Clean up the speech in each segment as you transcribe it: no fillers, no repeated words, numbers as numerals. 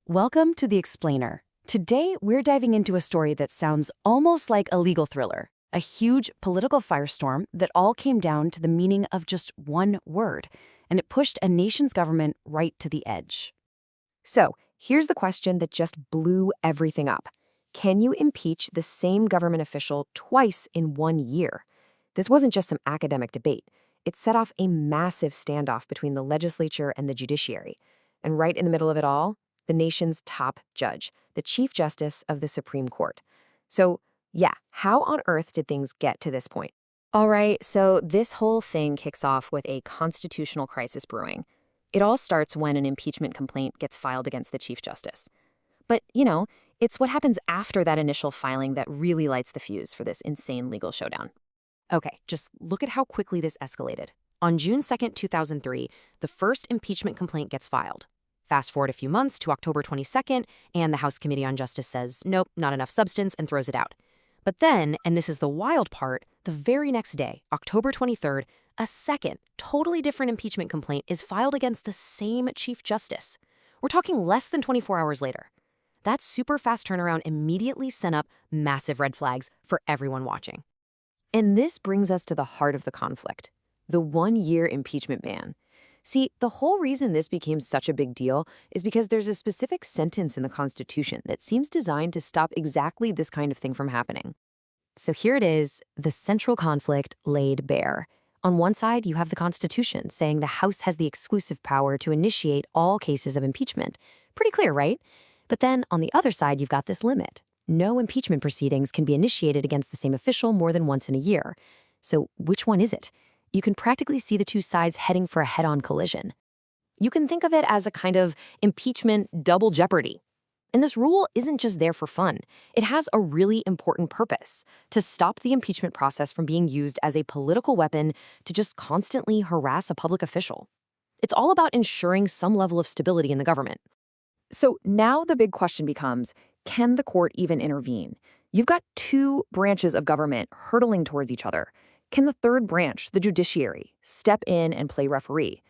Welcome to The Explainer. Today, we're diving into a story that sounds almost like a legal thriller, a huge political firestorm that all came down to the meaning of just one word, and it pushed a nation's government right to the edge. So, here's the question that just blew everything up. Can you impeach the same government official twice in 1 year? This wasn't just some academic debate. It set off a massive standoff between the legislature and the judiciary. And right in the middle of it all, the nation's top judge, the Chief Justice of the Supreme Court. So, yeah, how on earth did things get to this point? All right, so this whole thing kicks off with a constitutional crisis brewing. It all starts when an impeachment complaint gets filed against the Chief Justice. But, it's what happens after that initial filing that really lights the fuse for this insane legal showdown. Okay, just look at how quickly this escalated. On June 2nd, 2003, the first impeachment complaint gets filed. Fast forward a few months to October 22nd, and the House Committee on Justice says, nope, not enough substance, and throws it out. But then, and this is the wild part, the very next day, October 23rd, a second, totally different impeachment complaint is filed against the same Chief Justice. We're talking less than 24 hours later. That super fast turnaround immediately sent up massive red flags for everyone watching. And this brings us to the heart of the conflict, the 1-year impeachment ban. See, the whole reason this became such a big deal is because there's a specific sentence in the Constitution that seems designed to stop exactly this kind of thing from happening. So here it is, the central conflict laid bare. On one side, you have the Constitution saying the House has the exclusive power to initiate all cases of impeachment. Pretty clear, right? But then on the other side, you've got this limit. No impeachment proceedings can be initiated against the same official more than once in a year. So which one is it? You can practically see the two sides heading for a head-on collision. You can think of it as a kind of impeachment double jeopardy. And this rule isn't just there for fun. It has a really important purpose: to stop the impeachment process from being used as a political weapon to just constantly harass a public official. It's all about ensuring some level of stability in the government. So now the big question becomes, can the court even intervene? You've got two branches of government hurtling towards each other. Can the third branch, the judiciary, step in and play referee?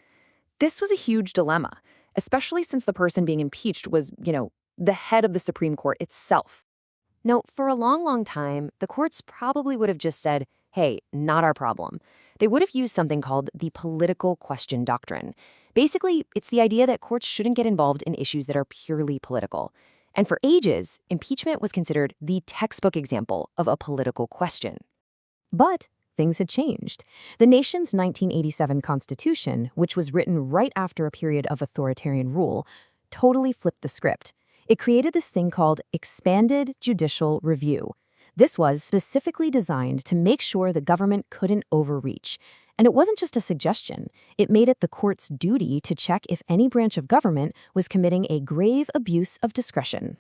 This was a huge dilemma, especially since the person being impeached was, the head of the Supreme Court itself. Now, for a long, long time, the courts probably would have just said, hey, not our problem. They would have used something called the political question doctrine. Basically, it's the idea that courts shouldn't get involved in issues that are purely political. And for ages, impeachment was considered the textbook example of a political question. But things had changed. The nation's 1987 Constitution, which was written right after a period of authoritarian rule, totally flipped the script. It created this thing called expanded judicial review. This was specifically designed to make sure the government couldn't overreach. And it wasn't just a suggestion. It made it the court's duty to check if any branch of government was committing a grave abuse of discretion.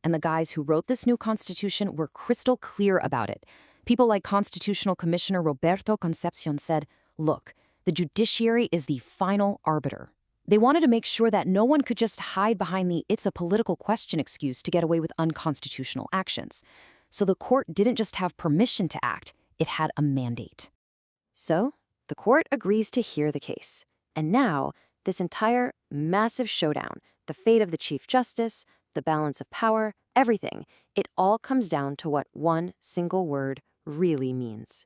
And the guys who wrote this new constitution were crystal clear about it. People like Constitutional Commissioner Roberto Concepcion said, look, the judiciary is the final arbiter. They wanted to make sure that no one could just hide behind the "it's a political question" excuse to get away with unconstitutional actions. So the court didn't just have permission to act, it had a mandate. So the court agrees to hear the case. And now, this entire massive showdown, the fate of the Chief Justice, the balance of power, everything, it all comes down to what one single word really means.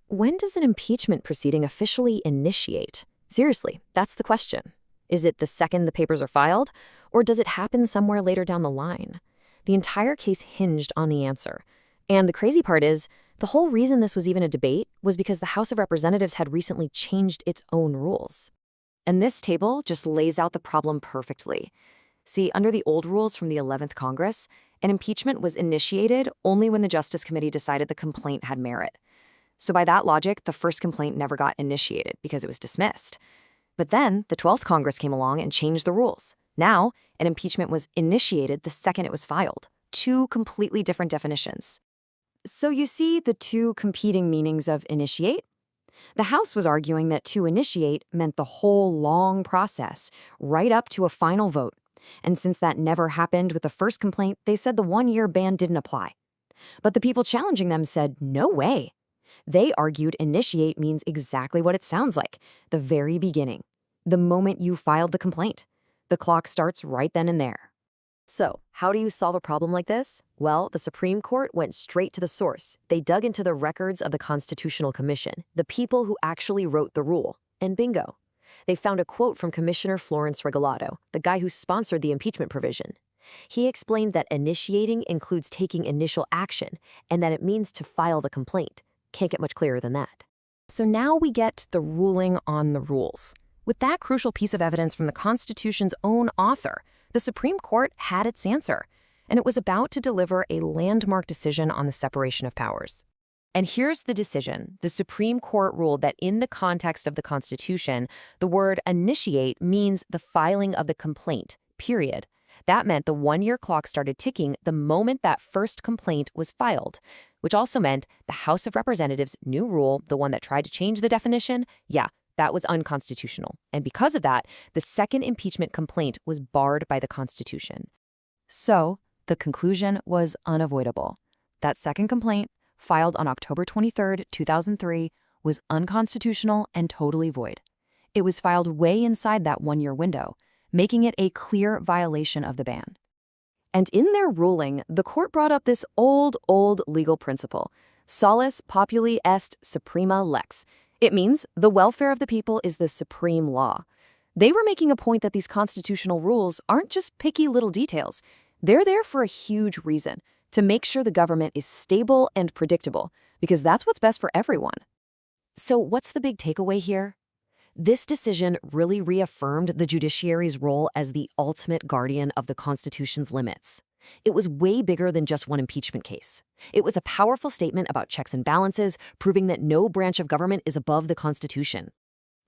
When does an impeachment proceeding officially initiate? Seriously, that's the question. Is it the second the papers are filed, or does it happen somewhere later down the line? The entire case hinged on the answer. And the crazy part is, the whole reason this was even a debate was because the House of Representatives had recently changed its own rules. And this table just lays out the problem perfectly. See, under the old rules from the 11th Congress, an impeachment was initiated only when the Justice Committee decided the complaint had merit. So by that logic, the first complaint never got initiated because it was dismissed. But then the 12th Congress came along and changed the rules. Now, an impeachment was initiated the second it was filed. Two completely different definitions. So you see the two competing meanings of initiate? The House was arguing that to initiate meant the whole long process, right up to a final vote. And since that never happened with the first complaint, they said the 1-year ban didn't apply. But the people challenging them said, no way. They argued initiate means exactly what it sounds like, the very beginning, the moment you filed the complaint. The clock starts right then and there. So, how do you solve a problem like this? Well, the Supreme Court went straight to the source. They dug into the records of the Constitutional Commission, the people who actually wrote the rule. And bingo. They found a quote from Commissioner Florence Regalado, the guy who sponsored the impeachment provision. He explained that initiating includes taking initial action, and that it means to file the complaint. Can't get much clearer than that. So now we get the ruling on the rules. With that crucial piece of evidence from the Constitution's own author, the Supreme Court had its answer, and it was about to deliver a landmark decision on the separation of powers. And here's the decision. The Supreme Court ruled that in the context of the Constitution, the word initiate means the filing of the complaint, period. That meant the one-year clock started ticking the moment that first complaint was filed, which also meant the House of Representatives' new rule, the one that tried to change the definition, that was unconstitutional. And because of that, the second impeachment complaint was barred by the Constitution. So, the conclusion was unavoidable. That second complaint, filed on October 23, 2003, was unconstitutional and totally void. It was filed way inside that one-year window, making it a clear violation of the ban. And in their ruling, the court brought up this old legal principle, solus populi est suprema lex. It means the welfare of the people is the supreme law. They were making a point that these constitutional rules aren't just picky little details. They're there for a huge reason, to make sure the government is stable and predictable, because that's what's best for everyone. So what's the big takeaway here? This decision really reaffirmed the judiciary's role as the ultimate guardian of the Constitution's limits. It was way bigger than just one impeachment case. It was a powerful statement about checks and balances, proving that no branch of government is above the Constitution.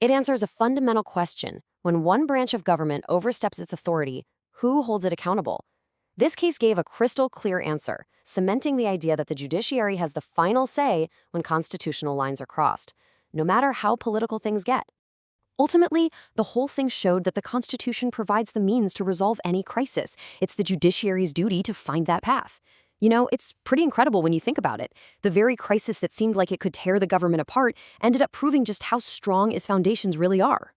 It answers a fundamental question. When one branch of government oversteps its authority, who holds it accountable? This case gave a crystal clear answer, cementing the idea that the judiciary has the final say when constitutional lines are crossed, no matter how political things get. Ultimately, the whole thing showed that the Constitution provides the means to resolve any crisis. It's the judiciary's duty to find that path. You know, it's pretty incredible when you think about it. The very crisis that seemed like it could tear the government apart ended up proving just how strong its foundations really are.